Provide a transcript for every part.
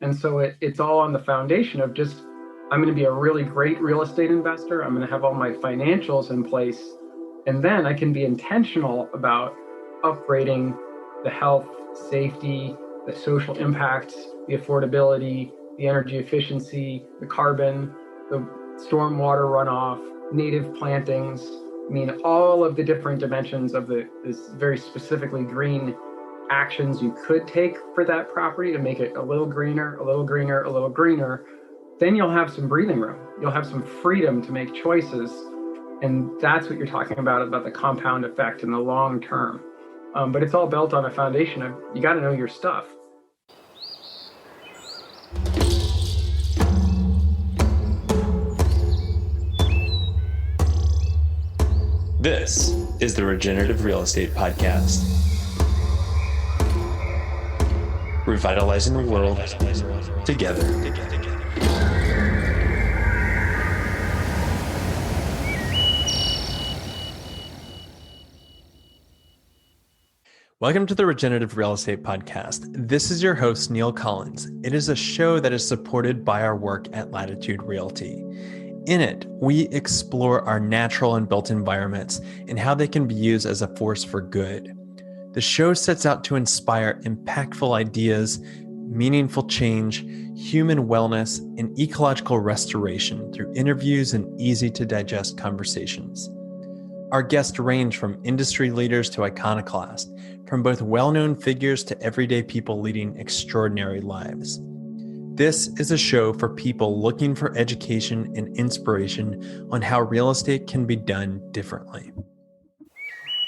And so it's all on the foundation of just, I'm going to be a really great real estate investor. I'm going to have all my financials in place. And then I can be intentional about upgrading the health, safety, the social impacts, the affordability, the energy efficiency, the carbon, the stormwater runoff, native plantings. I mean, all of the different dimensions of this very specifically green actions you could take for that property to make it a little greener, a little greener, a little greener. Then you'll have some breathing room. You'll have some freedom to make choices. And that's what you're talking about the compound effect in the long term. But it's all built on a foundation of, you got to know your stuff. This is the Regenerative Real Estate Podcast. Revitalizing the world together. Welcome to the Regenerative Real Estate Podcast. This is your host, Neil Collins. It is a show that is supported by our work at Latitude Realty. In it, we explore our natural and built environments and how they can be used as a force for good. The show sets out to inspire impactful ideas, meaningful change, human wellness, and ecological restoration through interviews and easy-to-digest conversations. Our guests range from industry leaders to iconoclasts, from both well-known figures to everyday people leading extraordinary lives. This is a show for people looking for education and inspiration on how real estate can be done differently.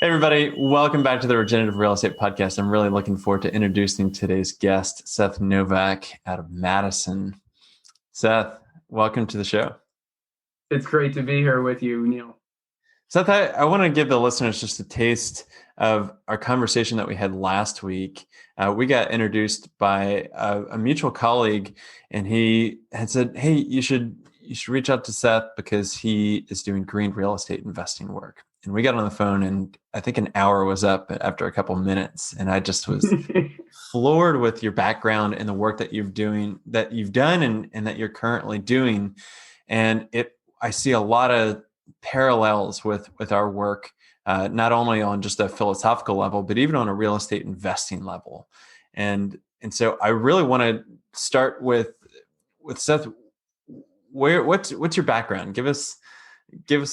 Hey everybody, welcome back to the Regenerative Real Estate Podcast. I'm really looking forward to introducing today's guest, Seth Nowak out of Madison. Seth, welcome to the show. It's great to be here with you, Neil. Seth, I want to give the listeners just a taste of our conversation that we had last week. We got introduced by a mutual colleague, and he had said, "Hey, you should reach out to Seth because he is doing green real estate investing work." And we got on the phone, and I think an hour was up after a couple of minutes, and I just was floored with your background and the work that you've done, and that you're currently doing. And I see a lot of parallels with our work, not only on just a philosophical level, but even on a real estate investing level. And so I really want to start with Seth. What's your background? Give us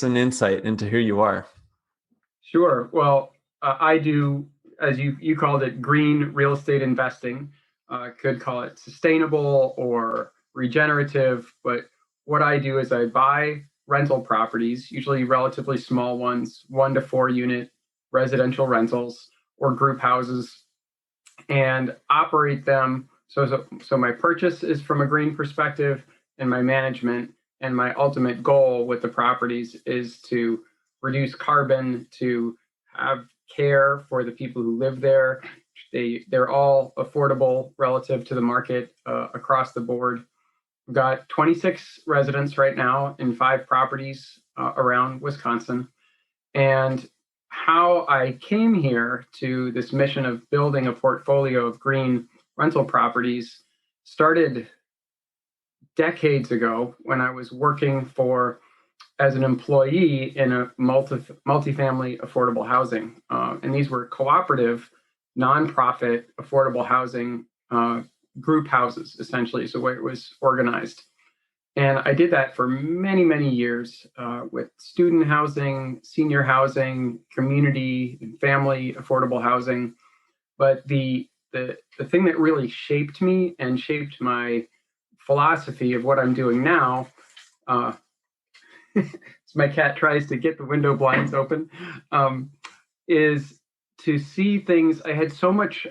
an insight into who you are. Sure. Well, I do, as you called it, green real estate investing. Could call it sustainable or regenerative. But what I do is I buy rental properties, usually relatively small ones, 1 to 4 unit residential rentals or group houses, and operate them. So my purchase is from a green perspective, and my management and my ultimate goal with the properties is to reduce carbon, to have care for the people who live there. They're all affordable relative to the market across the board. We've got 26 residents right now in 5 properties around Wisconsin. And how I came here to this mission of building a portfolio of green rental properties started decades ago when I was working as an employee in a multifamily affordable housing. And these were cooperative, nonprofit affordable housing group houses, essentially, so where it was organized. And I did that for many, many years with student housing, senior housing, community and family affordable housing. But the thing that really shaped me and shaped my philosophy of what I'm doing now, as my cat tries to get the window blinds open, is to see things. I had so much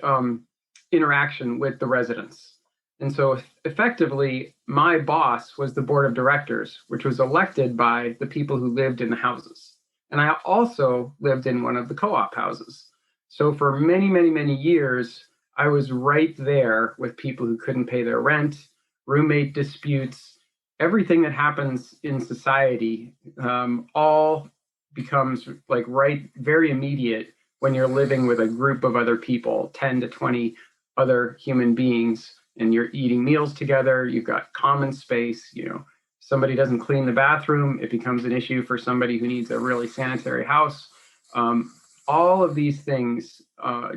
interaction with the residents. And so effectively, my boss was the board of directors, which was elected by the people who lived in the houses. And I also lived in one of the co-op houses. So for many, many, many years, I was right there with people who couldn't pay their rent, roommate disputes, everything that happens in society, all becomes like very immediate when you're living with a group of other people, 10 to 20 other human beings and you're eating meals together. You've got common space. Somebody doesn't clean the bathroom, it becomes an issue for somebody who needs a really sanitary house. All of these things,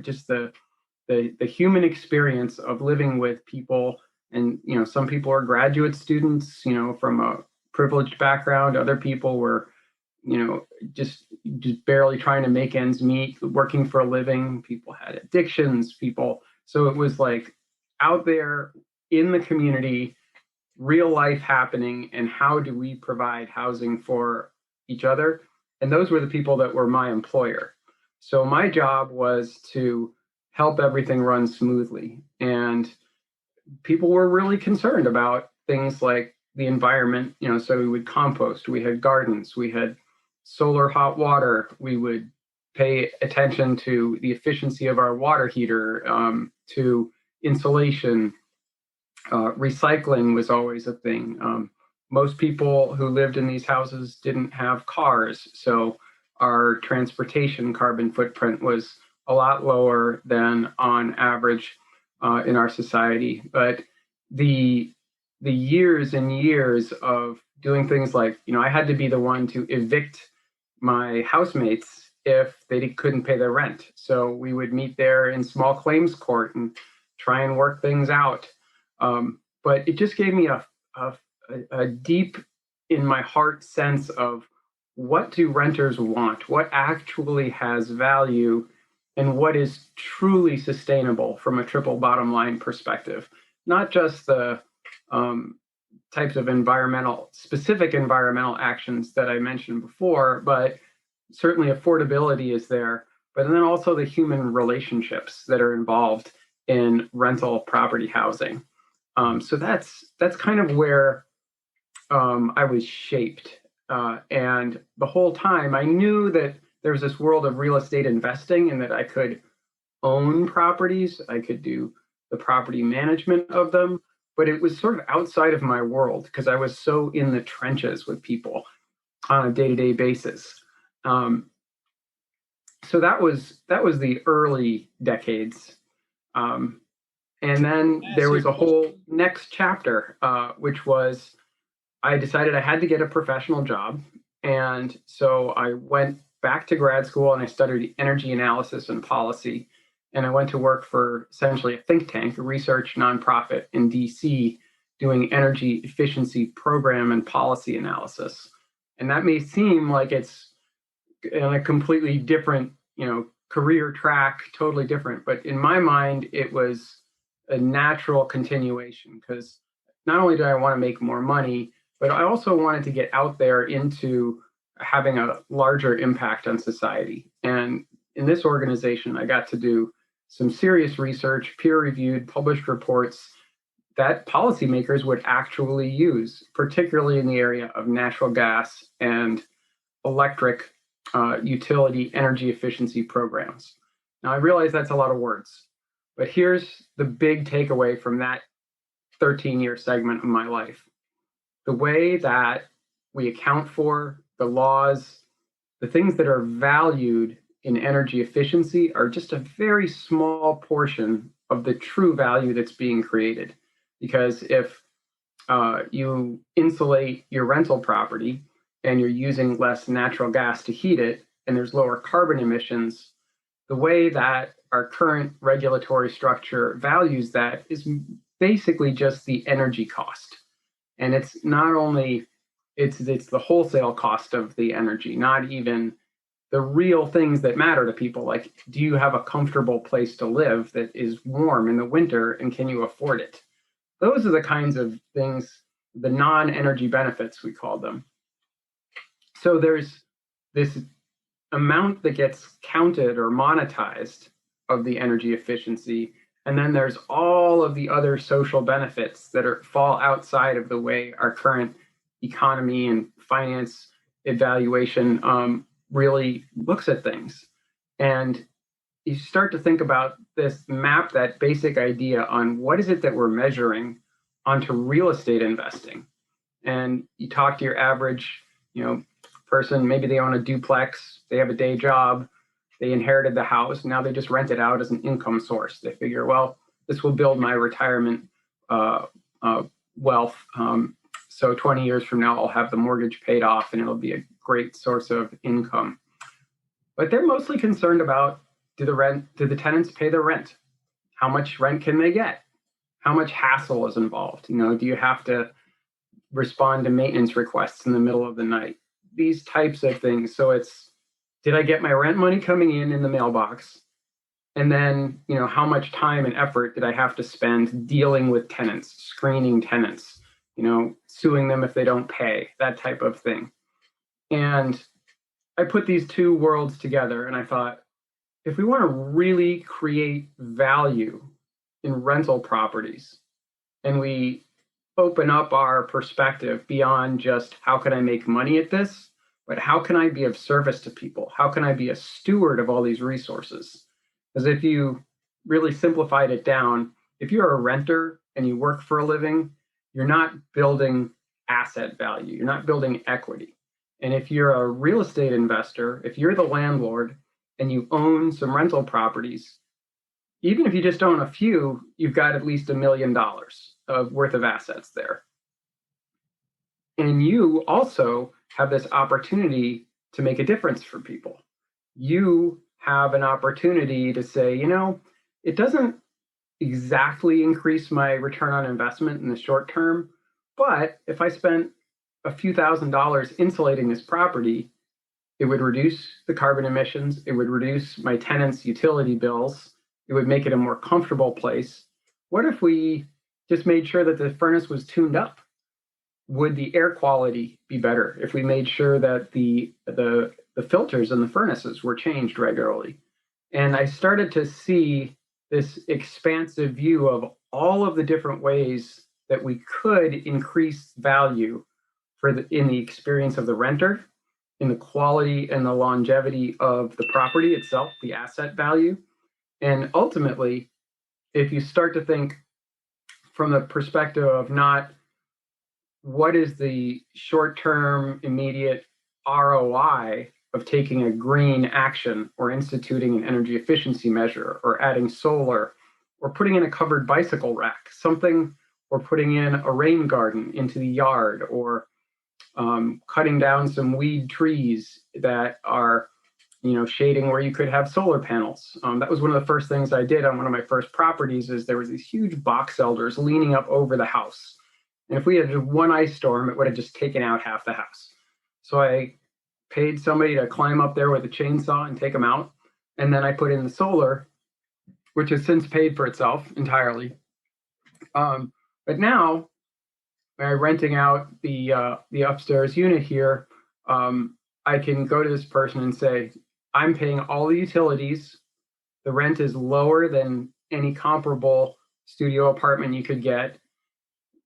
just the human experience of living with people. And some people are graduate students, from a privileged background. Other people were just barely trying to make ends meet, working for a living. People had addictions, so it was like out there in the community, real life happening, and how do we provide housing for each other? And those were the people that were my employer. So my job was to help everything run smoothly. And people were really concerned about things like the environment, so we would compost, we had gardens, we had solar hot water, we would pay attention to the efficiency of our water heater, to insulation. Recycling was always a thing. Most people who lived in these houses didn't have cars, so our transportation carbon footprint was a lot lower than on average in our society. But the years and years of doing things like, I had to be the one to evict my housemates if they couldn't pay their rent. So we would meet there in small claims court and try and work things out. But it just gave me a deep in my heart sense of what do renters want, what actually has value, and what is truly sustainable from a triple bottom line perspective. Not just the types of specific environmental actions that I mentioned before, but certainly affordability is there, but then also the human relationships that are involved in rental property housing. So that's kind of where I was shaped. And the whole time I knew that there was this world of real estate investing and that I could own properties, I could do the property management of them, but it was sort of outside of my world because I was so in the trenches with people on a day-to-day basis. So that was the early decades. And then there was a whole next chapter, which was I decided I had to get a professional job. And so I went back to grad school and I studied energy analysis and policy. And I went to work for essentially a think tank, a research nonprofit in DC, doing energy efficiency program and policy analysis. And that may seem like it's in a completely different, career track, totally different. But in my mind, it was a natural continuation because not only did I want to make more money, but I also wanted to get out there into having a larger impact on society. And in this organization, I got to do some serious research, peer-reviewed, published reports that policymakers would actually use, particularly in the area of natural gas and electric utility energy efficiency programs. Now, I realize that's a lot of words, but here's the big takeaway from that 13-year segment of my life. The way that we account for the laws, the things that are valued in energy efficiency are just a very small portion of the true value that's being created. Because if you insulate your rental property and you're using less natural gas to heat it, and there's lower carbon emissions, the way that our current regulatory structure values that is basically just the energy cost. And it's not only, it's the wholesale cost of the energy, not even the real things that matter to people, like, do you have a comfortable place to live that is warm in the winter and can you afford it? Those are the kinds of things, the non-energy benefits, we call them. So there's this amount that gets counted or monetized of the energy efficiency, and then there's all of the other social benefits that fall outside of the way our current economy and finance evaluation really looks at things. And you start to think about this, map that basic idea on what is it that we're measuring onto real estate investing. And you talk to your average, person, maybe they own a duplex, they have a day job, they inherited the house, now they just rent it out as an income source. They figure, well, this will build my retirement wealth. So 20 years from now, I'll have the mortgage paid off and it'll be a great source of income. But they're mostly concerned about, do the tenants pay their rent? How much rent can they get? How much hassle is involved? Do you have to respond to maintenance requests in the middle of the night? These types of things. So it's, did I get my rent money coming in the mailbox? And then, how much time and effort did I have to spend dealing with tenants, screening tenants, suing them if they don't pay, that type of thing. And I put these two worlds together and I thought, if we want to really create value in rental properties and we open up our perspective beyond just how can I make money at this, but how can I be of service to people? How can I be a steward of all these resources? Because if you really simplified it down, if you're a renter and you work for a living, you're not building asset value, you're not building equity. And if you're a real estate investor, if you're the landlord and you own some rental properties, even if you just own a few, you've got at least $1 million worth of assets there. And you also have this opportunity to make a difference for people. You have an opportunity to say, it doesn't exactly increase my return on investment in the short term, but if I spent a few $1,000s insulating this property, it would reduce the carbon emissions, it would reduce my tenants' utility bills, it would make it a more comfortable place. What if we just made sure that the furnace was tuned up? Would the air quality be better if we made sure that the filters in the furnaces were changed regularly? And I started to see this expansive view of all of the different ways that we could increase value in the experience of the renter, in the quality and the longevity of the property itself, the asset value. And ultimately, if you start to think from the perspective of not what is the short-term immediate ROI of taking a green action or instituting an energy efficiency measure or adding solar or putting in a covered bicycle rack, something, or putting in a rain garden into the yard, or cutting down some weed trees that are, shading where you could have solar panels. That was one of the first things I did on one of my first properties. Is there was these huge box elders leaning up over the house. And if we had one ice storm, it would have just taken out half the house. So I paid somebody to climb up there with a chainsaw and take them out. And then I put in the solar, which has since paid for itself entirely. But now, by renting out the upstairs unit here, I can go to this person and say, I'm paying all the utilities. The rent is lower than any comparable studio apartment you could get.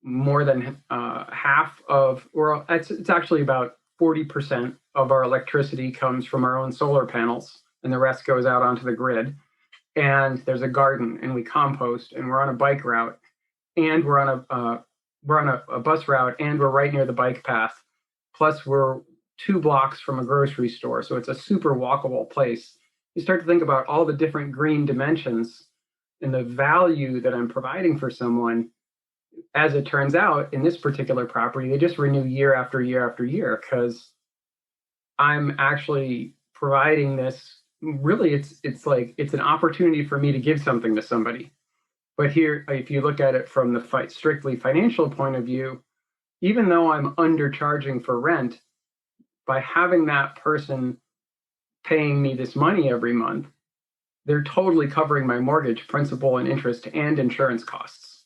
More than half of, or it's actually about 40% of our electricity comes from our own solar panels, and the rest goes out onto the grid. And there's a garden, and we compost, and we're on a bike route, and we're on a bus route, and we're right near the bike path. Plus, we're 2 blocks from a grocery store, so it's a super walkable place. You start to think about all the different green dimensions and the value that I'm providing for someone. As it turns out, in this particular property, they just renew year after year after year because I'm actually providing this. Really, it's an opportunity for me to give something to somebody. But here, if you look at it from the strictly financial point of view, even though I'm undercharging for rent, by having that person paying me this money every month, they're totally covering my mortgage, principal and interest, and insurance costs.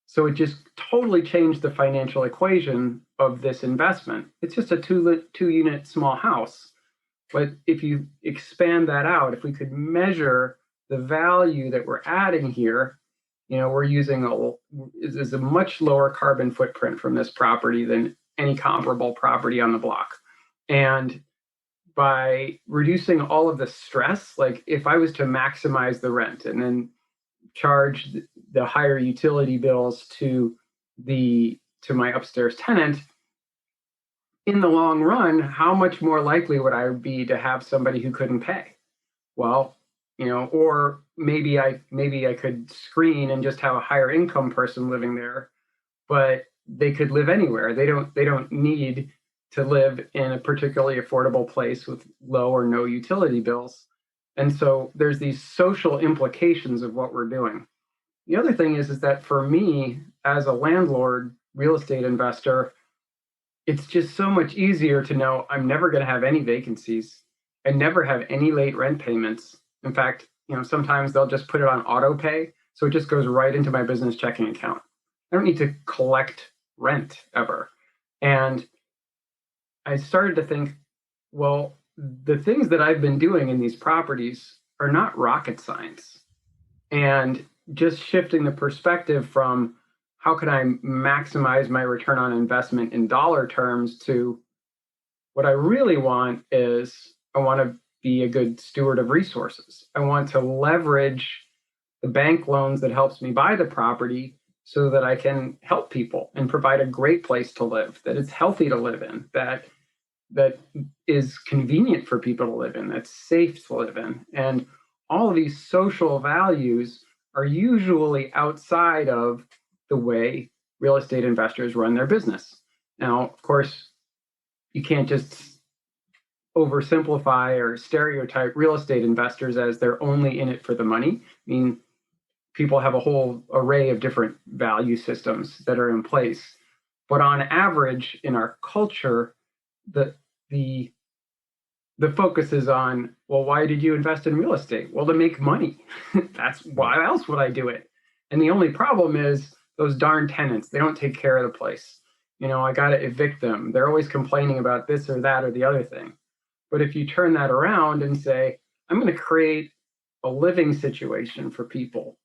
So it just totally changed the financial equation of this investment. It's just a two-unit small house. But if you expand that out, if we could measure the value that we're adding here, we're using is a much lower carbon footprint from this property than any comparable property on the block. And by reducing all of the stress, like if I was to maximize the rent and then charge the higher utility bills to my upstairs tenant, in the long run, how much more likely would I be to have somebody who couldn't pay? Well, or maybe I could screen and just have a higher income person living there, but they could live anywhere. They don't need to live in a particularly affordable place with low or no utility bills. And so there's these social implications of what we're doing. The other thing is that for me as a landlord, real estate investor, it's just so much easier to know I'm never going to have any vacancies. I never have any late rent payments. In fact, sometimes they'll just put it on auto pay, so it just goes right into my business checking account. I don't need to collect rent ever. And I started to think, well, the things that I've been doing in these properties are not rocket science. And just shifting the perspective from how can I maximize my return on investment in dollar terms to what I really want is I want to be a good steward of resources. I want to leverage the bank loans that helps me buy the property so that I can help people and provide a great place to live, that it's healthy to live in, that is convenient for people to live in, that's safe to live in. And all of these social values are usually outside of the way real estate investors run their business. Now, of course, you can't just oversimplify or stereotype real estate investors as they're only in it for the money. I mean, people have a whole array of different value systems that are in place. But on average, in our culture, the focus is on, well, why did you invest in real estate? Well, to make money. That's why else would I do it? And the only problem is those darn tenants, they don't take care of the place. I got to evict them. They're always complaining about this or that or the other thing. But if you turn that around and say, I'm going to create a living situation for people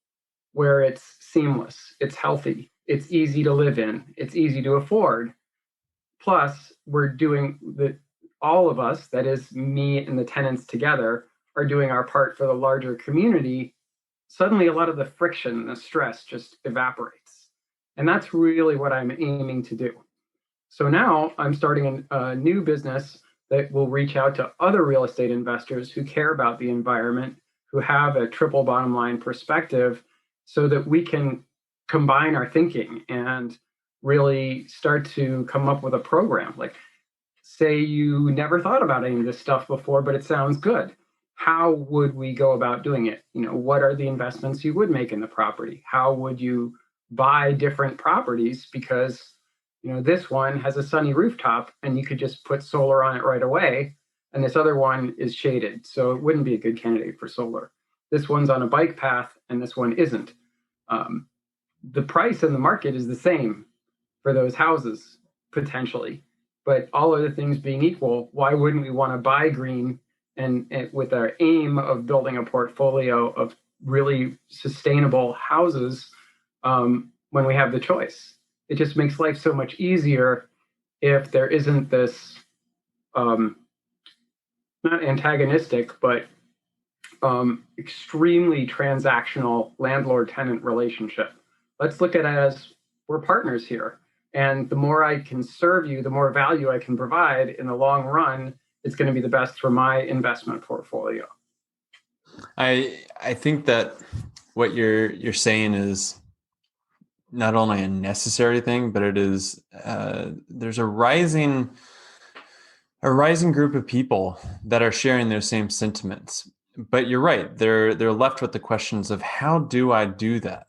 where it's seamless, it's healthy, it's easy to live in, it's easy to afford. Plus, we're doing all of us, that is me and the tenants together, are doing our part for the larger community. Suddenly, a lot of the friction, the stress just evaporates. And that's really what I'm aiming to do. So now I'm starting a new business that will reach out to other real estate investors who care about the environment, who have a triple bottom line perspective, so that we can combine our thinking and really start to come up with a program. Like, say you never thought about any of this stuff before, but it sounds good. How would we go about doing it? What are the investments you would make in the property? How would you buy different properties? Because this one has a sunny rooftop and you could just put solar on it right away. And this other one is shaded, so it wouldn't be a good candidate for solar. This one's on a bike path and this one isn't. The price in the market is the same for those houses, potentially. But all other things being equal, why wouldn't we want to buy green and with our aim of building a portfolio of really sustainable houses when we have the choice? It just makes life so much easier if there isn't this not antagonistic, but extremely transactional landlord-tenant relationship. Let's look at it as we're partners here. And the more I can serve you, the more value I can provide in the long run, it's going to be the best for my investment portfolio. I think that what you're saying is not only a necessary thing, but it is there's a rising group of people that are sharing those same sentiments. But you're right; they're left with the questions of how do I do that?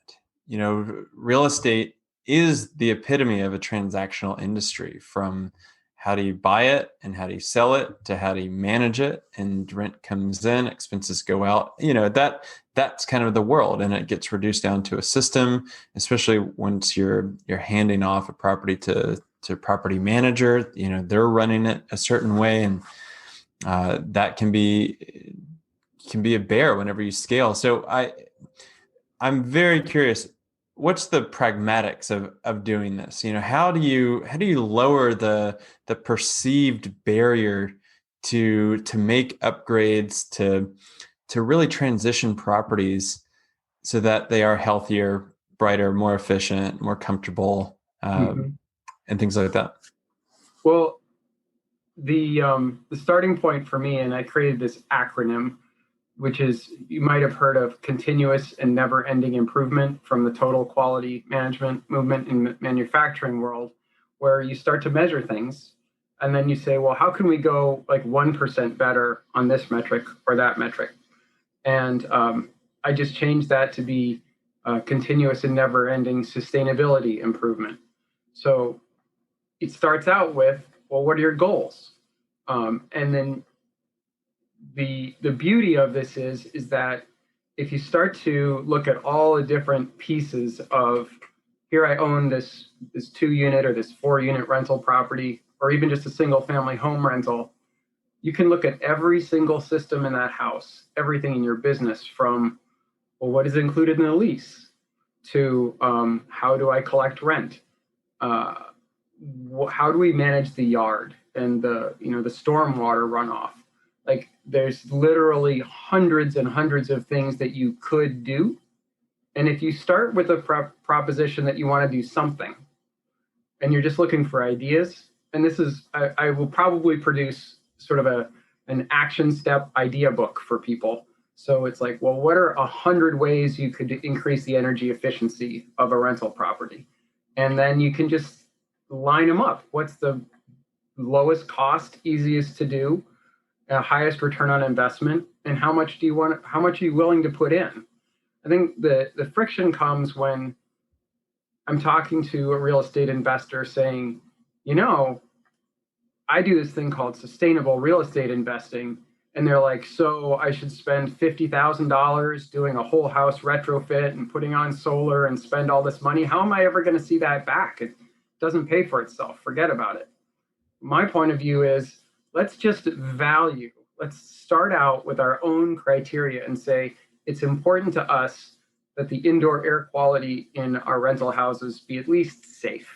Real estate is the epitome of a transactional industry, from how do you buy it and how do you sell it to how do you manage it, and rent comes in, expenses go out. That's kind of the world, and it gets reduced down to a system, especially once you're handing off a property to a property manager. They're running it a certain way, and that can be a bear whenever you scale. So I'm very curious, what's the pragmatics of doing this? How do you lower the perceived barrier to make upgrades, to really transition properties so that they are healthier, brighter, more efficient, more comfortable, and things like that? Well, the starting point for me, and I created this acronym, which is, you might have heard of continuous and never-ending improvement from the total quality management movement in the manufacturing world, where you start to measure things and then you say, well, how can we go like 1% better on this metric or that metric? And I just changed that to be continuous and never-ending sustainability improvement. So it starts out with, well, what are your goals? And then the beauty of this is that if you start to look at all the different pieces of, here I own this 2-unit or this 4-unit rental property, or even just a single family home rental, you can look at every single system in that house, everything in your business, from, well, what is included in the lease, to how do I collect rent? How do we manage the yard and the stormwater runoff? Like, there's literally hundreds and hundreds of things that you could do. And if you start with a proposition that you want to do something, and you're just looking for ideas, and this is, I will probably produce sort of an action step idea book for people. So it's like, well, what are 100 ways you could increase the energy efficiency of a rental property? And then you can just line them up. What's the lowest cost, easiest to do, highest return on investment, and how much are you willing to put in? I think the friction comes when I'm talking to a real estate investor saying, I do this thing called sustainable real estate investing. And they're like, so I should spend $50,000 doing a whole house retrofit and putting on solar and spend all this money. How am I ever going to see that back? It doesn't pay for itself. Forget about it. My point of view is, let's just value. Let's start out with our own criteria and say, it's important to us that the indoor air quality in our rental houses be at least safe.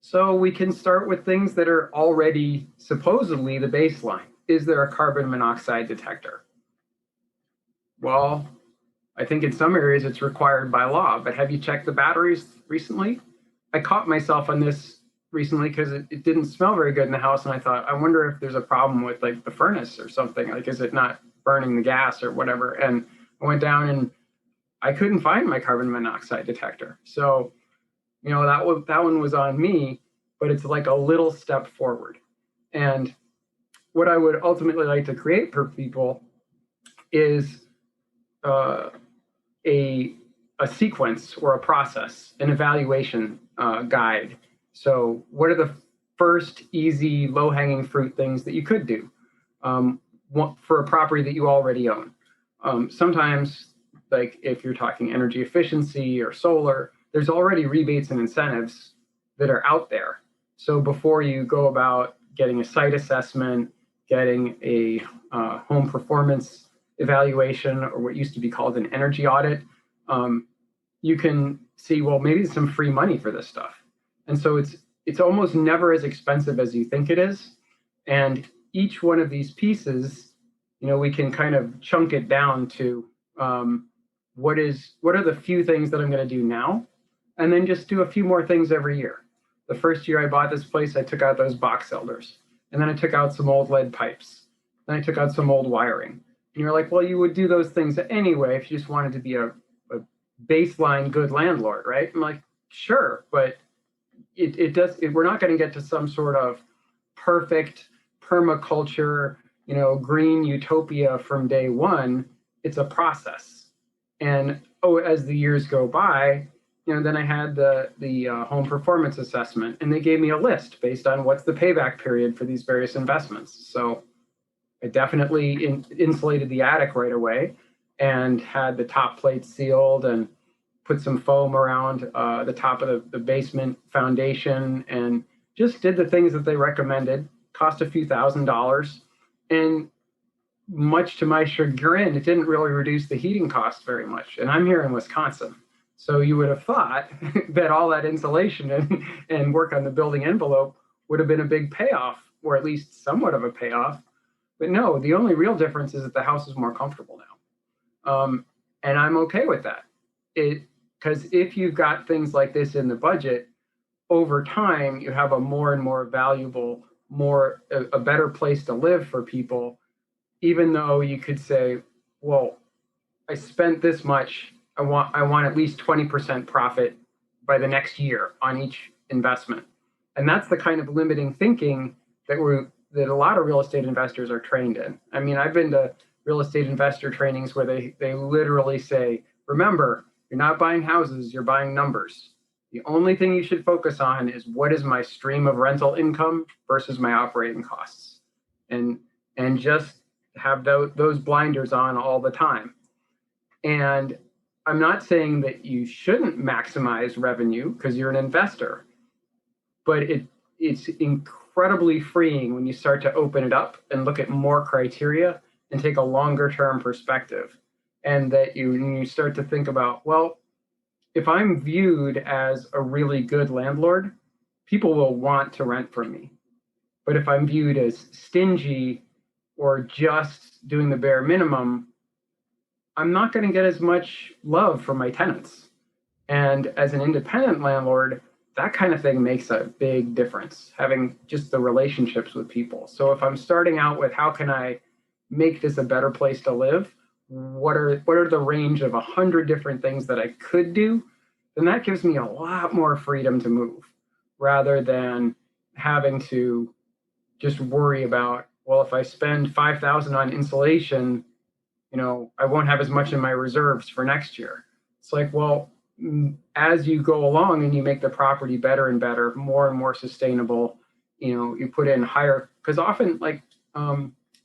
So we can start with things that are already supposedly the baseline. Is there a carbon monoxide detector? Well, I think in some areas it's required by law, but have you checked the batteries recently? I caught myself on this recently because it didn't smell very good in the house, and I thought, I wonder if there's a problem with like the furnace or something. Like, is it not burning the gas or whatever? And I went down and I couldn't find my carbon monoxide detector. So, that one was on me, but it's like a little step forward. And what I would ultimately like to create for people is a sequence or a process, an evaluation guide. So what are the first easy, low-hanging fruit things that you could do for a property that you already own? Sometimes, like if you're talking energy efficiency or solar, there's already rebates and incentives that are out there. So before you go about getting a site assessment, getting a home performance evaluation, or what used to be called an energy audit, you can see, well, maybe some free money for this stuff. And so it's almost never as expensive as you think it is. And each one of these pieces, we can kind of chunk it down to what are the few things that I'm going to do now, and then just do a few more things every year. The first year I bought this place, I took out those box elders, and then I took out some old lead pipes. Then I took out some old wiring. And you're like, well, you would do those things anyway if you just wanted to be a baseline good landlord, right? I'm like, sure, but we're not going to get to some sort of perfect permaculture, green utopia from day one. It's a process. And as the years go by, then I had the home performance assessment, and they gave me a list based on what's the payback period for these various investments. So I definitely insulated the attic right away and had the top plate sealed and put some foam around the top of the basement foundation, and just did the things that they recommended. Cost a few $1,000s, and much to my chagrin, it didn't really reduce the heating cost very much. And I'm here in Wisconsin, so you would have thought that all that insulation and work on the building envelope would have been a big payoff, or at least somewhat of a payoff. But no, the only real difference is that the house is more comfortable now. And I'm okay with that. Because if you've got things like this in the budget, over time, you have a more and more valuable, a better place to live for people, even though you could say, well, I spent this much. I want at least 20% profit by the next year on each investment. And that's the kind of limiting thinking that a lot of real estate investors are trained in. I mean, I've been to real estate investor trainings where they literally say, remember, you're not buying houses, you're buying numbers. The only thing you should focus on is what is my stream of rental income versus my operating costs. And just have those blinders on all the time. And I'm not saying that you shouldn't maximize revenue because you're an investor, but it's incredibly freeing when you start to open it up and look at more criteria and take a longer term perspective. And that you start to think about, well, if I'm viewed as a really good landlord, people will want to rent from me. But if I'm viewed as stingy or just doing the bare minimum, I'm not going to get as much love from my tenants. And as an independent landlord, that kind of thing makes a big difference, having just the relationships with people. So if I'm starting out with how can I make this a better place to live, what are the range of 100 different things that I could do, then that gives me a lot more freedom to move rather than having to just worry about, well, if I spend $5,000 on insulation, I won't have as much in my reserves for next year. It's like, well, as you go along and you make the property better and better, more and more sustainable, you put in higher, because often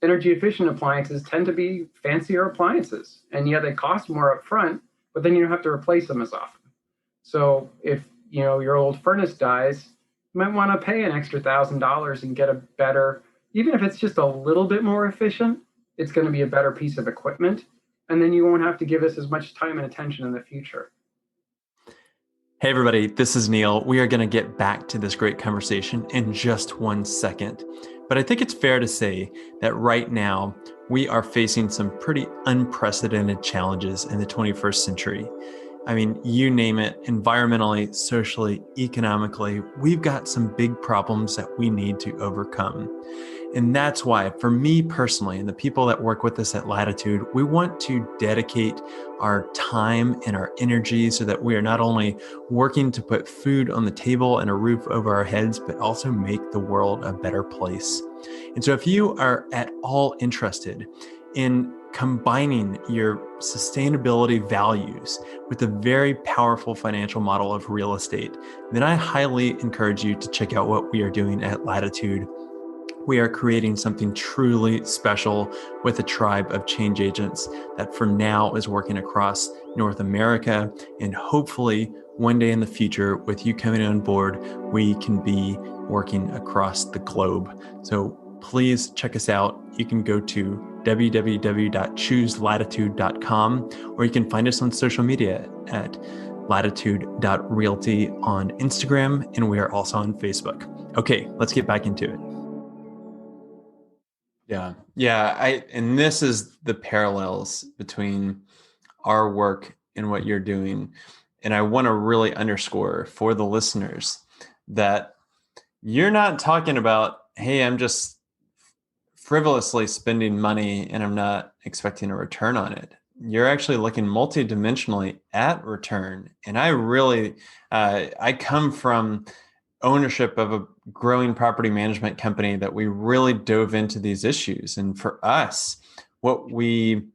energy efficient appliances tend to be fancier appliances, and yeah, they cost more up front, but then you don't have to replace them as often. So if your old furnace dies, you might want to pay an extra $1,000 and get a better, even if it's just a little bit more efficient, it's going to be a better piece of equipment. And then you won't have to give us as much time and attention in the future. Hey everybody, this is Neil. We are going to get back to this great conversation in just 1 second. But I think it's fair to say that right now we are facing some pretty unprecedented challenges in the 21st century. I mean, you name it, environmentally, socially, economically, we've got some big problems that we need to overcome. And that's why, for me personally, and the people that work with us at Latitude, we want to dedicate our time and our energy so that we are not only working to put food on the table and a roof over our heads, but also make the world a better place. And so if you are at all interested in combining your sustainability values with a very powerful financial model of real estate, then I highly encourage you to check out what we are doing at Latitude. We are creating something truly special with a tribe of change agents that for now is working across North America. And hopefully one day in the future, with you coming on board, we can be working across the globe. So please check us out. You can go to www.chooselatitude.com, or you can find us on social media at latitude.realty on Instagram, and we are also on Facebook. Okay, let's get back into it. Yeah. And this is the parallels between our work and what you're doing. And I want to really underscore for the listeners that you're not talking about, hey, I'm just frivolously spending money and I'm not expecting a return on it. You're actually looking multidimensionally at return. And I really, I come from ownership of a growing property management company that we really dove into these issues. And for us, what we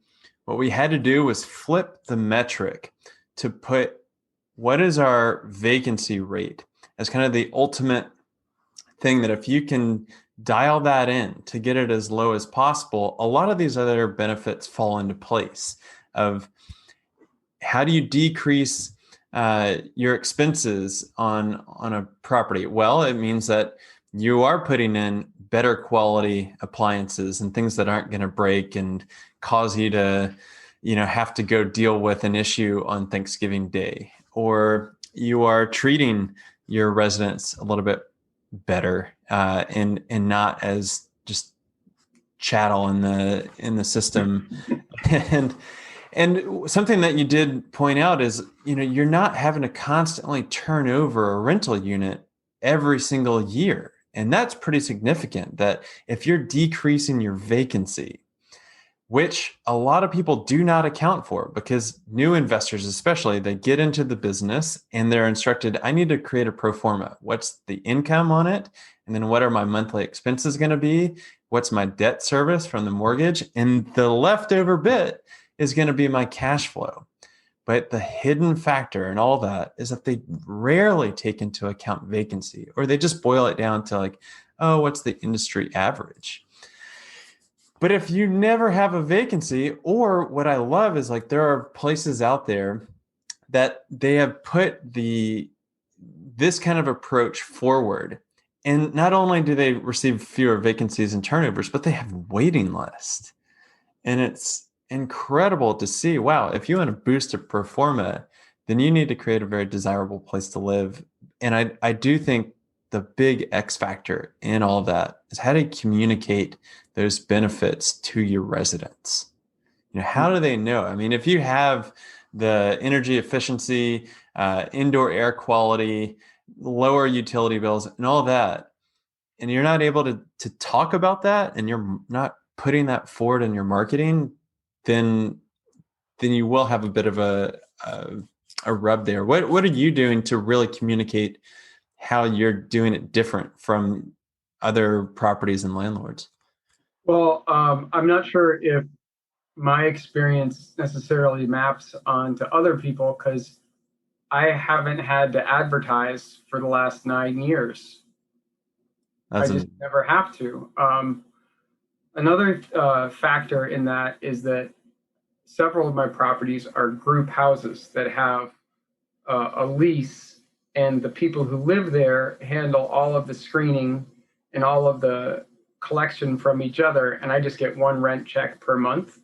had to do was flip the metric to put what is our vacancy rate as kind of the ultimate thing, that if you can dial that in to get it as low as possible, a lot of these other benefits fall into place of how do you decrease your expenses on a property. Well, it means that you are putting in better quality appliances and things that aren't going to break and cause you to, have to go deal with an issue on Thanksgiving Day, or you are treating your residents a little bit better and not as just chattel in the system. And something that you did point out is, you're not having to constantly turn over a rental unit every single year. And that's pretty significant, that if you're decreasing your vacancy, which a lot of people do not account for, because new investors, especially, they get into the business and they're instructed, I need to create a pro forma. What's the income on it? And then what are my monthly expenses going to be? What's my debt service from the mortgage? And the leftover bit is going to be my cash flow. But the hidden factor in all that is that they rarely take into account vacancy, or they just boil it down to like, oh, what's the industry average? But if you never have a vacancy, or what I love is like there are places out there that they have put this kind of approach forward. And not only do they receive fewer vacancies and turnovers, but they have waiting lists. And it's incredible to see, wow, if you want to boost a pro forma, then you need to create a very desirable place to live. And I do think the big X factor in all of that is how to communicate those benefits to your residents. How do they know? I mean, if you have the energy efficiency, indoor air quality, lower utility bills, and all that, and you're not able to talk about that, and you're not putting that forward in your marketing, then you will have a bit of a rub there. What are you doing to really communicate how you're doing it different from other properties and landlords? Well, I'm not sure if my experience necessarily maps onto other people because I haven't had to advertise for the last 9 years. I just never have to. Another factor in that is that several of my properties are group houses that have a lease, and the people who live there handle all of the screening and all of the collection from each other, and I just get one rent check per month.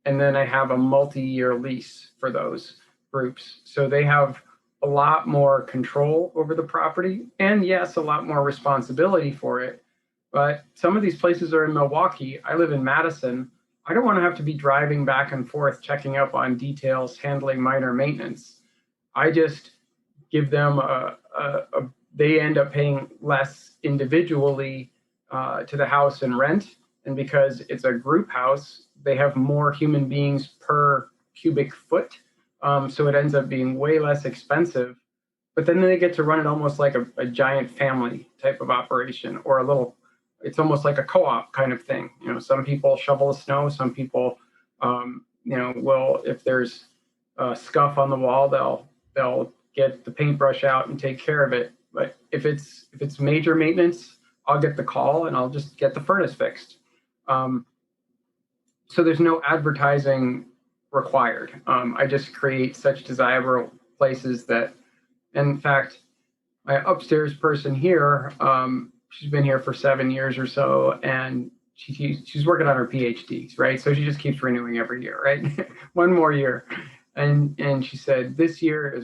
And then I have a multi-year lease for those groups. So they have a lot more control over the property, and yes, a lot more responsibility for it. But some of these places are in Milwaukee. I live in Madison. I don't want to have to be driving back and forth, checking up on details, handling minor maintenance. I just give them they end up paying less individually to the house in rent. And because it's a group house, they have more human beings per cubic foot. So it ends up being way less expensive. But then they get to run it almost like a giant family type of operation, or it's almost like a co-op kind of thing. Some people shovel the snow, some people, will, if there's scuff on the wall, they'll get the paintbrush out and take care of it. But if it's major maintenance, I'll get the call and I'll just get the furnace fixed. So there's no advertising required. I just create such desirable places that, in fact, my upstairs person here, she's been here for 7 years or so, and she's working on her PhD, right? So she just keeps renewing every year, right? One more year. And she said, this year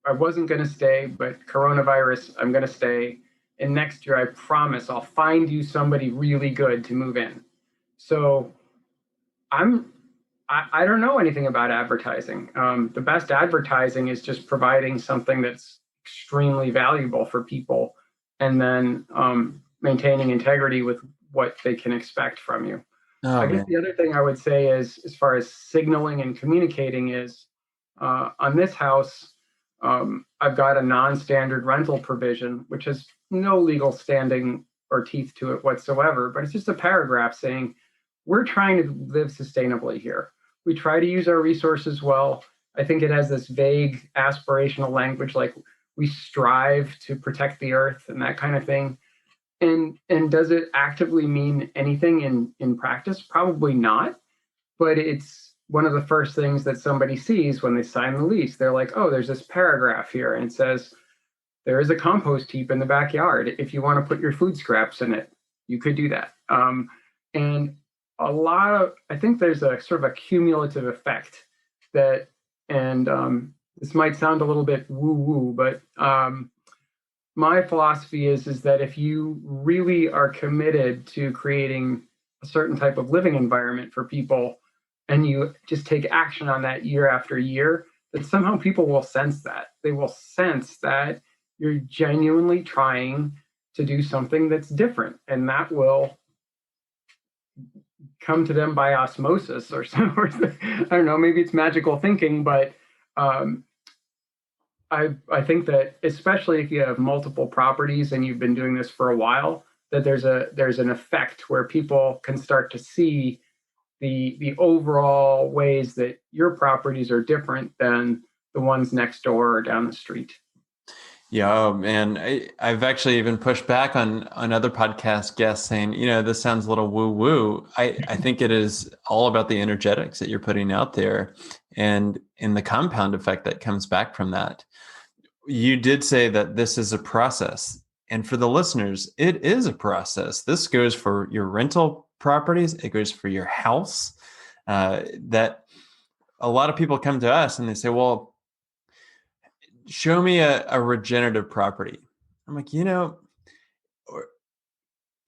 I wasn't going to stay, but coronavirus, I'm going to stay. And next year, I promise I'll find you somebody really good to move in. So I don't know anything about advertising. The best advertising is just providing something that's extremely valuable for people, and then maintaining integrity with what they can expect from you. I guess the other thing I would say is, as far as signaling and communicating, is on this house, I've got a non-standard rental provision, which has no legal standing or teeth to it whatsoever, but it's just a paragraph saying, we're trying to live sustainably here. We try to use our resources well. I think it has this vague aspirational language like we strive to protect the earth and that kind of thing. And does it actively mean anything in practice? Probably not. But it's one of the first things that somebody sees when they sign the lease. They're like, oh, there's this paragraph here, and it says, there is a compost heap in the backyard. If you want to put your food scraps in it, you could do that. And I think there's a sort of a cumulative effect that, and this might sound a little bit woo-woo, but my philosophy is that if you really are committed to creating a certain type of living environment for people, and you just take action on that year after year, that somehow people will sense that. They will sense that you're genuinely trying to do something that's different, and that will come to them by osmosis or some, or I don't know, maybe it's magical thinking, but um, I think that especially if you have multiple properties and you've been doing this for a while, that there's an effect where people can start to see the overall ways that your properties are different than the ones next door or down the street. Yeah, oh, man, I've actually even pushed back on other podcast guests saying, this sounds a little woo woo. I think it is all about the energetics that you're putting out there and in the compound effect that comes back from that. You did say that this is a process. And for the listeners, it is a process. This goes for your rental properties. It goes for your house. That a lot of people come to us and they say, well, show me a regenerative property. I'm like,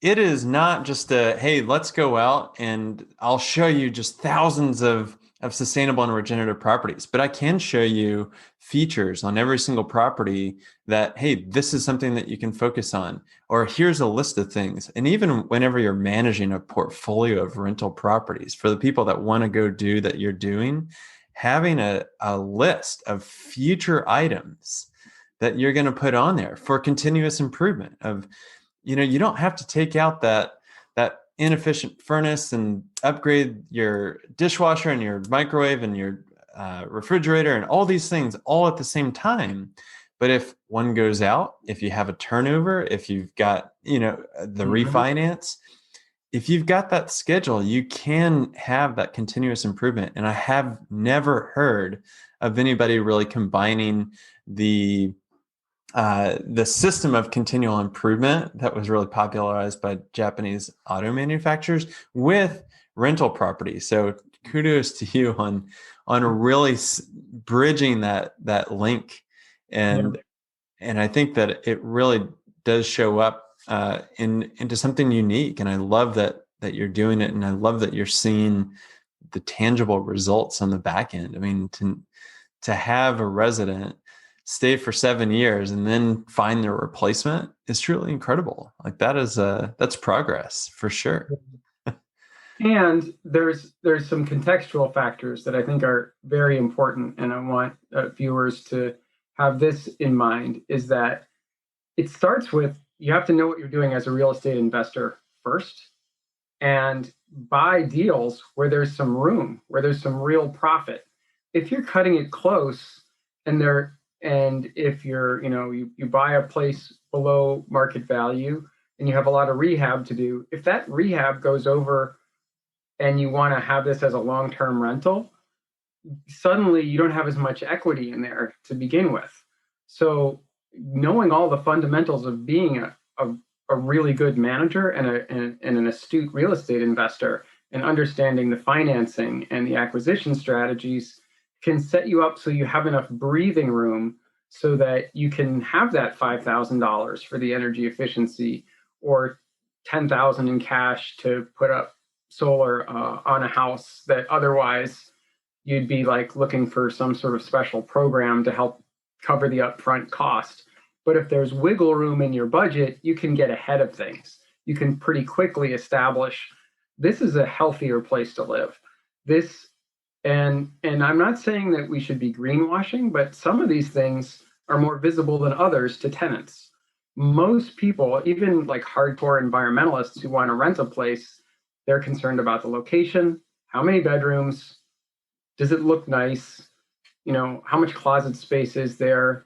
it is not just hey, let's go out and I'll show you just thousands of sustainable and regenerative properties. But I can show you features on every single property that, hey, this is something that you can focus on, or here's a list of things. And even whenever you're managing a portfolio of rental properties, for the people that want to go do that you're doing, having a list of future items that you're going to put on there for continuous improvement of, you don't have to take out that inefficient furnace and upgrade your dishwasher and your microwave and your refrigerator and all these things all at the same time. But if one goes out, if you have a turnover, if you've got, the refinance, if you've got that schedule, you can have that continuous improvement. And I have never heard of anybody really combining the system of continual improvement that was really popularized by Japanese auto manufacturers with rental property. So kudos to you on really bridging that link, and I think that it really does show up into something unique. And I love that you're doing it, and I love that you're seeing the tangible results on the back end. I mean, to have a resident stay for 7 years and then find their replacement is truly incredible. Like that's progress for sure. And there's some contextual factors that I think are very important, and I want viewers to have this in mind, is that it starts with, you have to know what you're doing as a real estate investor first, and buy deals where there's some room, where there's some real profit. If you're cutting it close and if you're, you buy a place below market value and you have a lot of rehab to do, if that rehab goes over and you want to have this as a long-term rental, suddenly you don't have as much equity in there to begin with. So knowing all the fundamentals of being a really good manager and an astute real estate investor, and understanding the financing and the acquisition strategies can set you up so you have enough breathing room so that you can have that $5,000 for the energy efficiency, or $10,000 in cash to put up solar on a house that otherwise you'd be like looking for some sort of special program to help cover the upfront cost. But if there's wiggle room in your budget, you can get ahead of things. You can pretty quickly establish this is a healthier place to live. And I'm not saying that we should be greenwashing, but some of these things are more visible than others to tenants. Most people, even like hardcore environmentalists who want to rent a place, they're concerned about the location, how many bedrooms, does it look nice, how much closet space is there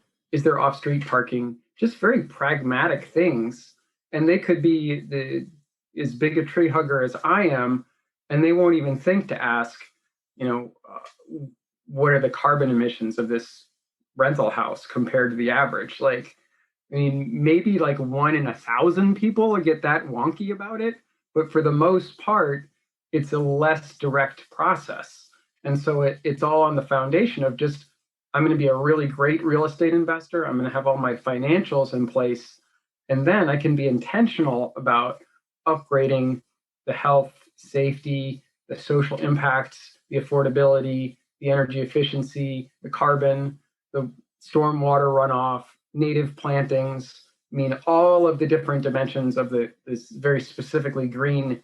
off-street parking, just very pragmatic things. And they could be as big a tree hugger as I am, and they won't even think to ask, what are the carbon emissions of this rental house compared to the average? Like, I mean, maybe like 1 in 1,000 people will get that wonky about it, but for the most part, it's a less direct process. And so it's all on the foundation of just, I'm going to be a really great real estate investor. I'm going to have all my financials in place. And then I can be intentional about upgrading the health, safety, the social impacts, the affordability, the energy efficiency, the carbon, the stormwater runoff, native plantings. I mean, all of the different dimensions of this very specifically green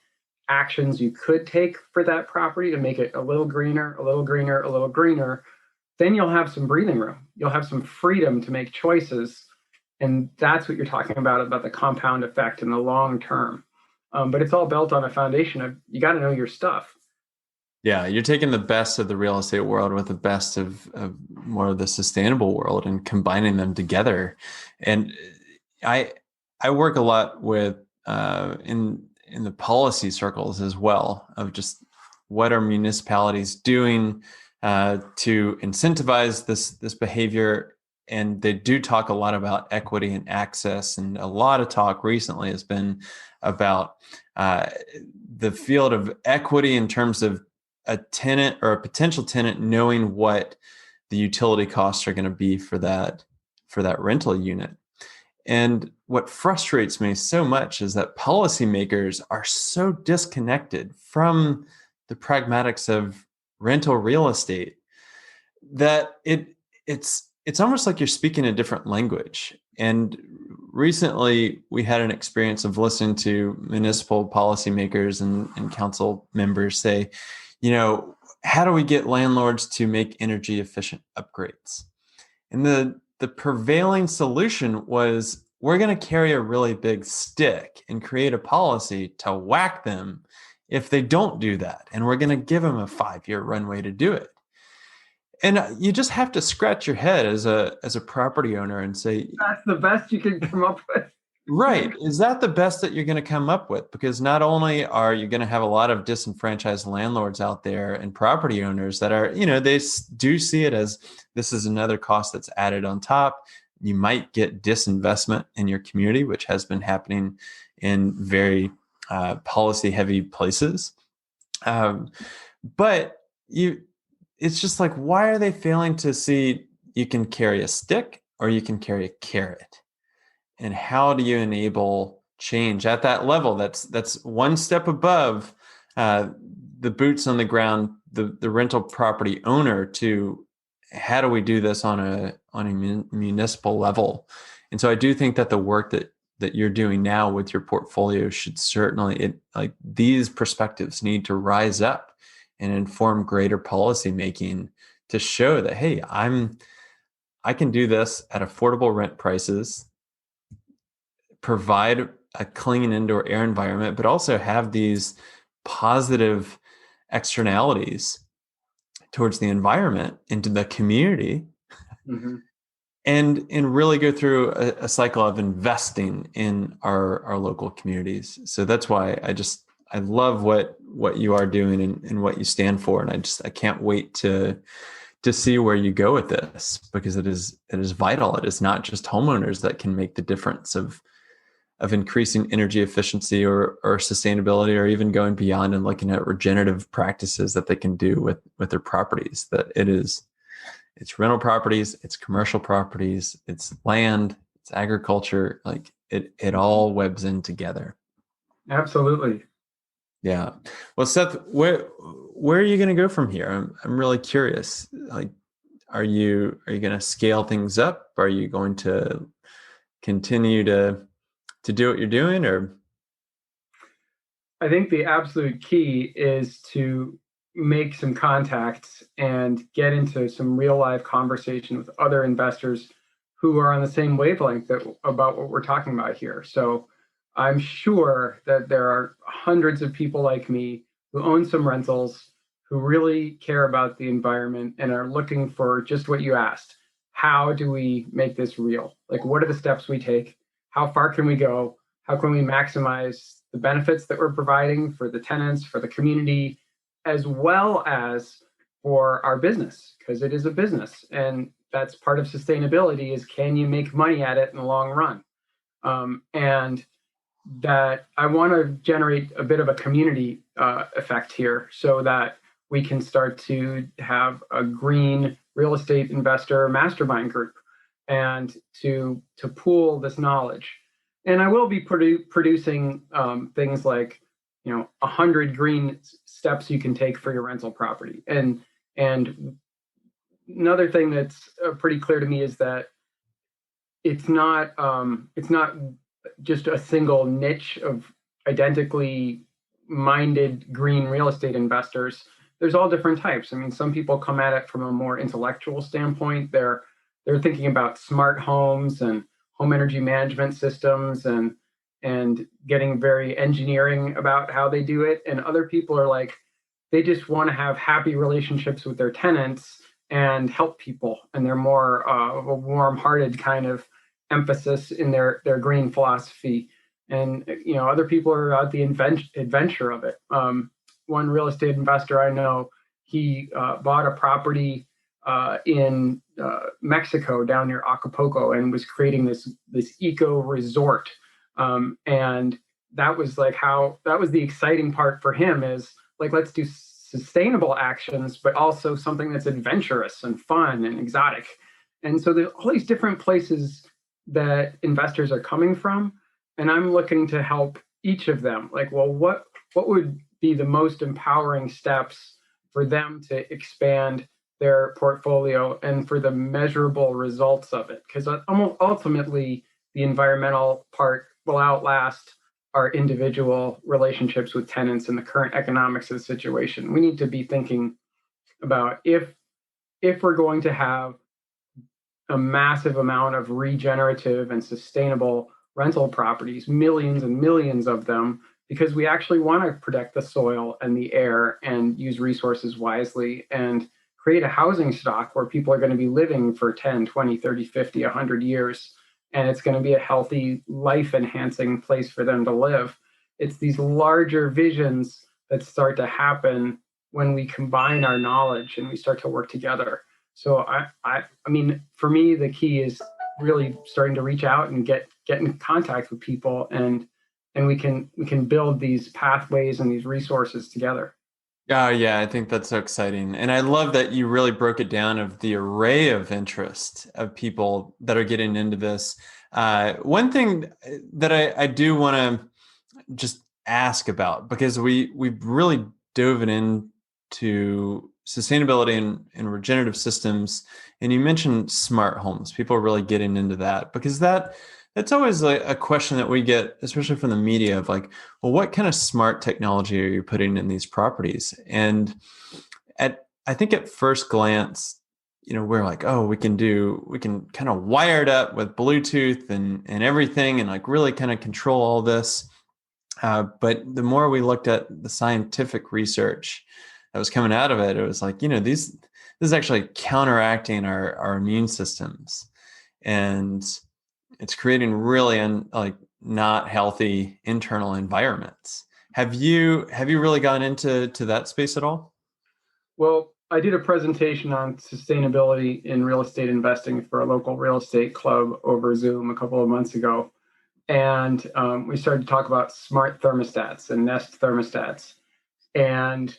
actions you could take for that property to make it a little greener, a little greener, a little greener, then you'll have some breathing room. You'll have some freedom to make choices. And that's what you're talking about the compound effect in the long term. But it's all built on a foundation of you got to know your stuff. Yeah, you're taking the best of the real estate world with the best of more of the sustainable world and combining them together. And I work a lot with in the policy circles as well, of just what are municipalities doing to incentivize this behavior. And they do talk a lot about equity and access, and a lot of talk recently has been about the field of equity in terms of a tenant or a potential tenant knowing what the utility costs are going to be for that rental unit. And what frustrates me so much is that policymakers are so disconnected from the pragmatics of rental real estate that it's almost like you're speaking a different language. And recently we had an experience of listening to municipal policymakers and council members say, how do we get landlords to make energy efficient upgrades? And the prevailing solution was, we're going to carry a really big stick and create a policy to whack them if they don't do that. And we're going to give them a 5-year runway to do it. And you just have to scratch your head as a property owner and say, that's the best you can come up with. Right. Is that the best that you're going to come up with? Because not only are you going to have a lot of disenfranchised landlords out there and property owners that are, they do see it as this is another cost that's added on top. You might get disinvestment in your community, which has been happening in very policy heavy places. But it's just like, why are they failing to see you can carry a stick or you can carry a carrot? And how do you enable change at that level? That's one step above the boots on the ground, the rental property owner, to how do we do this on a municipal level? And so I do think that the work that you're doing now with your portfolio should certainly, these perspectives need to rise up and inform greater policy making to show that, hey, I can do this at affordable rent prices, provide a clean indoor air environment, but also have these positive externalities towards the environment, into the community, Mm-hmm. and really go through a cycle of investing in our local communities. So that's why I love what you are doing and what you stand for. And I can't wait to see where you go with this, because it is vital. It is not just homeowners that can make the difference of increasing energy efficiency or sustainability, or even going beyond and looking at regenerative practices that they can do with their properties. That it's rental properties, it's commercial properties, it's land, it's agriculture. Like it all webs in together. Absolutely. Yeah. Well, Seth, where are you going to go from here? I'm really curious. Like, are you going to scale things up? Are you going to continue to do what you're doing? Or I think the absolute key is to make some contacts and get into some real life conversation with other investors who are on the same wavelength about what we're talking about here. So I'm sure that there are hundreds of people like me who own some rentals, who really care about the environment and are looking for just what you asked. How do we make this real? Like, what are the steps we take? How far can we go? How can we maximize the benefits that we're providing for the tenants, for the community, as well as for our business? Because it is a business, and that's part of sustainability, is can you make money at it in the long run? And that I want to generate a bit of a community effect here, so that we can start to have a green real estate investor mastermind group, and to pool this knowledge. And I will be producing things like 100 green steps you can take for your rental property. And another thing that's pretty clear to me is that it's not just a single niche of identically minded green real estate investors, there's all different types. I mean, some people come at it from a more intellectual standpoint. They're thinking about smart homes and home energy management systems and getting very engineering about how they do it. And other people are like, they just want to have happy relationships with their tenants and help people. And they're more of a warm-hearted kind of emphasis in their green philosophy. And other people are out the adventure of it. One real estate investor I know, he bought a property in Mexico down near Acapulco and was creating this eco resort. And that was the exciting part for him, is like, let's do sustainable actions, but also something that's adventurous and fun and exotic. And so there's all these different places that investors are coming from. And I'm looking to help each of them. Like, well, what would be the most empowering steps for them to expand their portfolio and for the measurable results of it? Because ultimately, the environmental part will outlast our individual relationships with tenants and the current economics of the situation. We need to be thinking about if we're going to have a massive amount of regenerative and sustainable rental properties, millions and millions of them, because we actually want to protect the soil and the air and use resources wisely and create a housing stock where people are going to be living for 10, 20, 30, 50, 100 years. And it's going to be a healthy, life-enhancing place for them to live. It's these larger visions that start to happen when we combine our knowledge and we start to work together. So I mean, for me, the key is really starting to reach out and get in contact with people, and we can build these pathways and these resources together. Oh, yeah, I think that's so exciting. And I love that you really broke it down of the array of interest of people that are getting into this. One thing that I do want to just ask about, because we've really dove into sustainability and regenerative systems, and you mentioned smart homes. People are really getting into that, because that's always a question that we get, especially from the media, of like, well, what kind of smart technology are you putting in these properties? And I think at first glance, we're like, oh, we can kind of wire it up with Bluetooth and everything, and like really kind of control all this. But the more we looked at the scientific research that was coming out of it, it was like, this is actually counteracting our immune systems, and it's creating really not healthy internal environments. Have you really gone into that space at all? Well, I did a presentation on sustainability in real estate investing for a local real estate club over Zoom a couple of months ago. And we started to talk about smart thermostats and Nest thermostats. And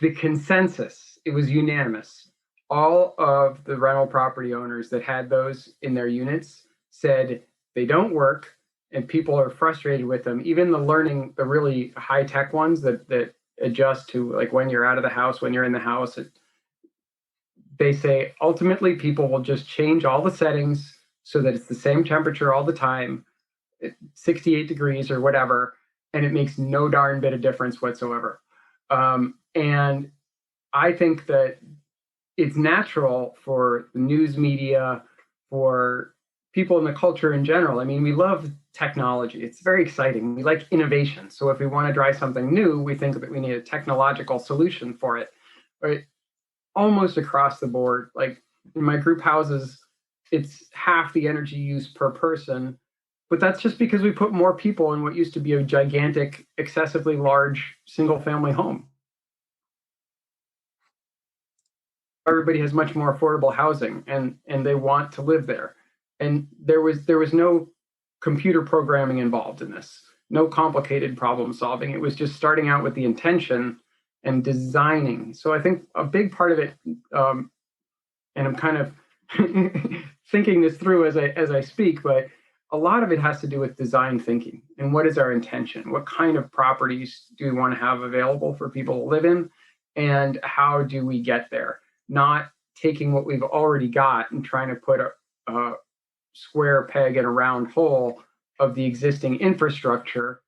the consensus, it was unanimous. All of the rental property owners that had those in their units said they don't work and people are frustrated with them. Even the really high tech ones that adjust to like when you're out of the house, when you're in the house, they say ultimately people will just change all the settings so that it's the same temperature all the time, 68 degrees or whatever, and it makes no darn bit of difference whatsoever. And I think that it's natural for the news media, for people in the culture in general. I mean, we love technology. It's very exciting. We like innovation. So if we want to try something new, we think that we need a technological solution for it. Right? Almost across the board, like in my group houses, it's half the energy use per person, but that's just because we put more people in what used to be a gigantic, excessively large single-family home. Everybody has much more affordable housing, and they want to live there. And there was no computer programming involved in this, no complicated problem solving. It was just starting out with the intention and designing. So I think a big part of it, and I'm kind of thinking this through as I speak, but a lot of it has to do with design thinking and what is our intention? What kind of properties do we want to have available for people to live in? And how do we get there? Not taking what we've already got and trying to put a square peg in a round hole of the existing infrastructure.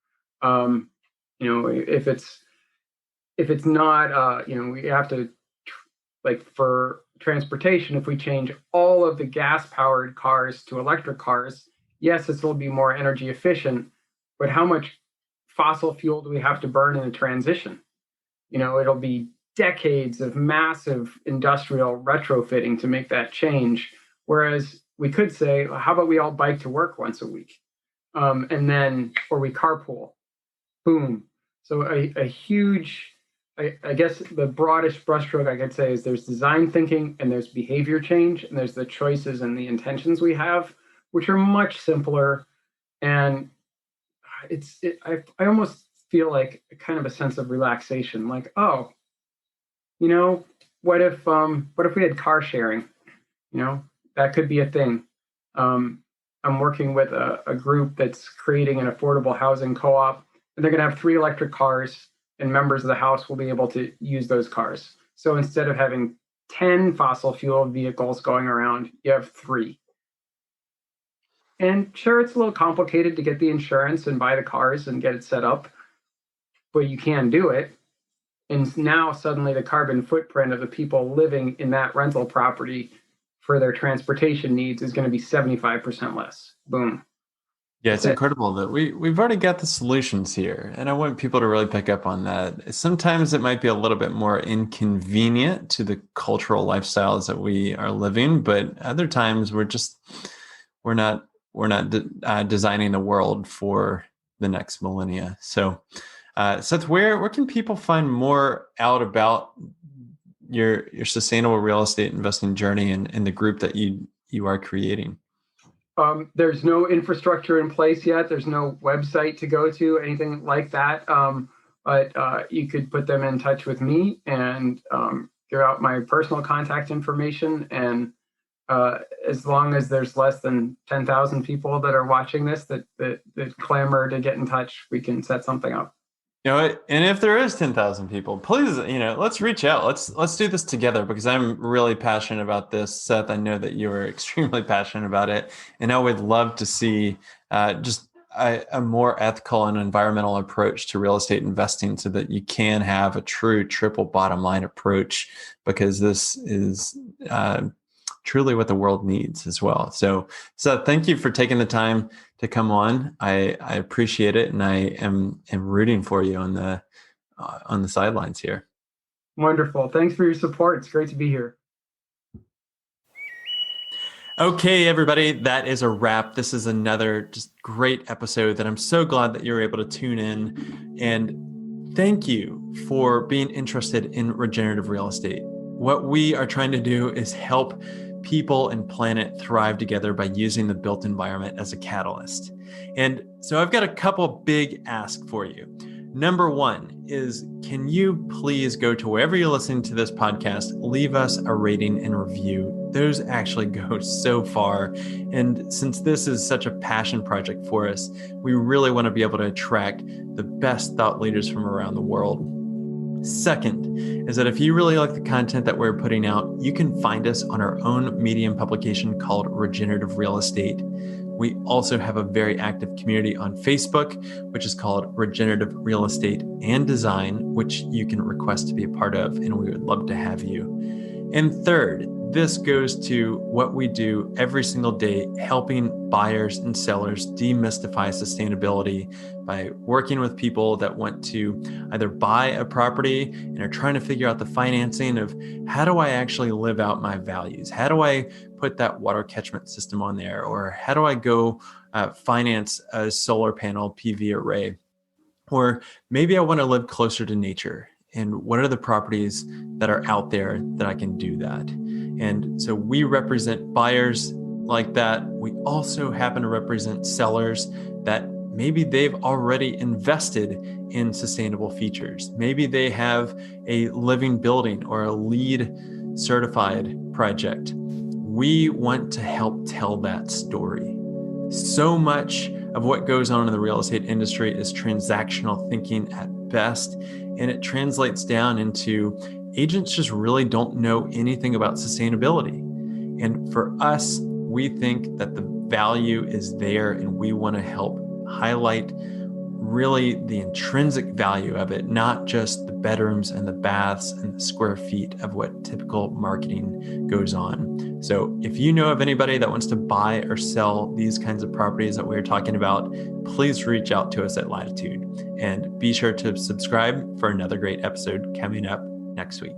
If it's not, we have to, like for transportation, if we change all of the gas powered cars to electric cars, yes, this will be more energy efficient, but how much fossil fuel do we have to burn in the transition? It'll be decades of massive industrial retrofitting to make that change. Whereas we could say, well, how about we all bike to work once a week? Or we carpool, boom. So a huge, I guess the broadest brushstroke I could say is there's design thinking and there's behavior change and there's the choices and the intentions we have, which are much simpler. And I almost feel like kind of a sense of relaxation, like, oh, what if we had car sharing? That could be a thing. I'm working with a group that's creating an affordable housing co-op, and they're going to have 3 electric cars, and members of the house will be able to use those cars. So instead of having 10 fossil fuel vehicles going around, you have 3. And sure, it's a little complicated to get the insurance and buy the cars and get it set up, but you can do it. And now suddenly the carbon footprint of the people living in that rental property for their transportation needs is going to be 75% less. Boom. Yeah, it's incredible that we've already got the solutions here. And I want people to really pick up on that. Sometimes it might be a little bit more inconvenient to the cultural lifestyles that we are living, but other times we're not designing the world for the next millennia. So Seth, where can people find more out about your sustainable real estate investing journey and the group that you are creating? There's no infrastructure in place yet. There's no website to go to, anything like that. But you could put them in touch with me and give out my personal contact information. And as long as there's less than 10,000 people that are watching this that clamor to get in touch, we can set something up. And if there is 10,000 people, please, let's reach out. Let's do this together because I'm really passionate about this. Seth, I know that you are extremely passionate about it. And I would love to see just a more ethical and environmental approach to real estate investing so that you can have a true triple bottom line approach, because this is truly what the world needs as well. So thank you for taking the time to come on. I appreciate it, and I am rooting for you on the sidelines here. Wonderful. Thanks for your support. It's great to be here. Okay, everybody, that is a wrap. This is another just great episode that I'm so glad that you're able to tune in. And thank you for being interested in regenerative real estate. What we are trying to do is help people and planet thrive together by using the built environment as a catalyst. And so I've got a couple big asks for you. Number one is, can you please go to wherever you're listening to this podcast, leave us a rating and review. Those actually go so far. And since this is such a passion project for us, we really want to be able to attract the best thought leaders from around the world. Second is that if you really like the content that we're putting out, you can find us on our own Medium publication called Regenerative Real Estate. We also have a very active community on Facebook, which is called Regenerative Real Estate and Design, which you can request to be a part of, and we would love to have you. And third, this goes to what we do every single day, helping buyers and sellers demystify sustainability by working with people that want to either buy a property and are trying to figure out the financing of how do I actually live out my values? How do I put that water catchment system on there? Or how do I go finance a solar panel PV array? Or maybe I want to live closer to nature. And what are the properties that are out there that I can do that? And so we represent buyers like that. We also happen to represent sellers that maybe they've already invested in sustainable features. Maybe they have a living building or a LEED certified project. We want to help tell that story. So much of what goes on in the real estate industry is transactional thinking at best, and it translates down into agents just really don't know anything about sustainability. And for us, we think that the value is there, and we want to help highlight really the intrinsic value of it, not just the bedrooms and the baths and the square feet of what typical marketing goes on. So if you know of anybody that wants to buy or sell these kinds of properties that we're talking about, please reach out to us at Latitude, and be sure to subscribe for another great episode coming up next week.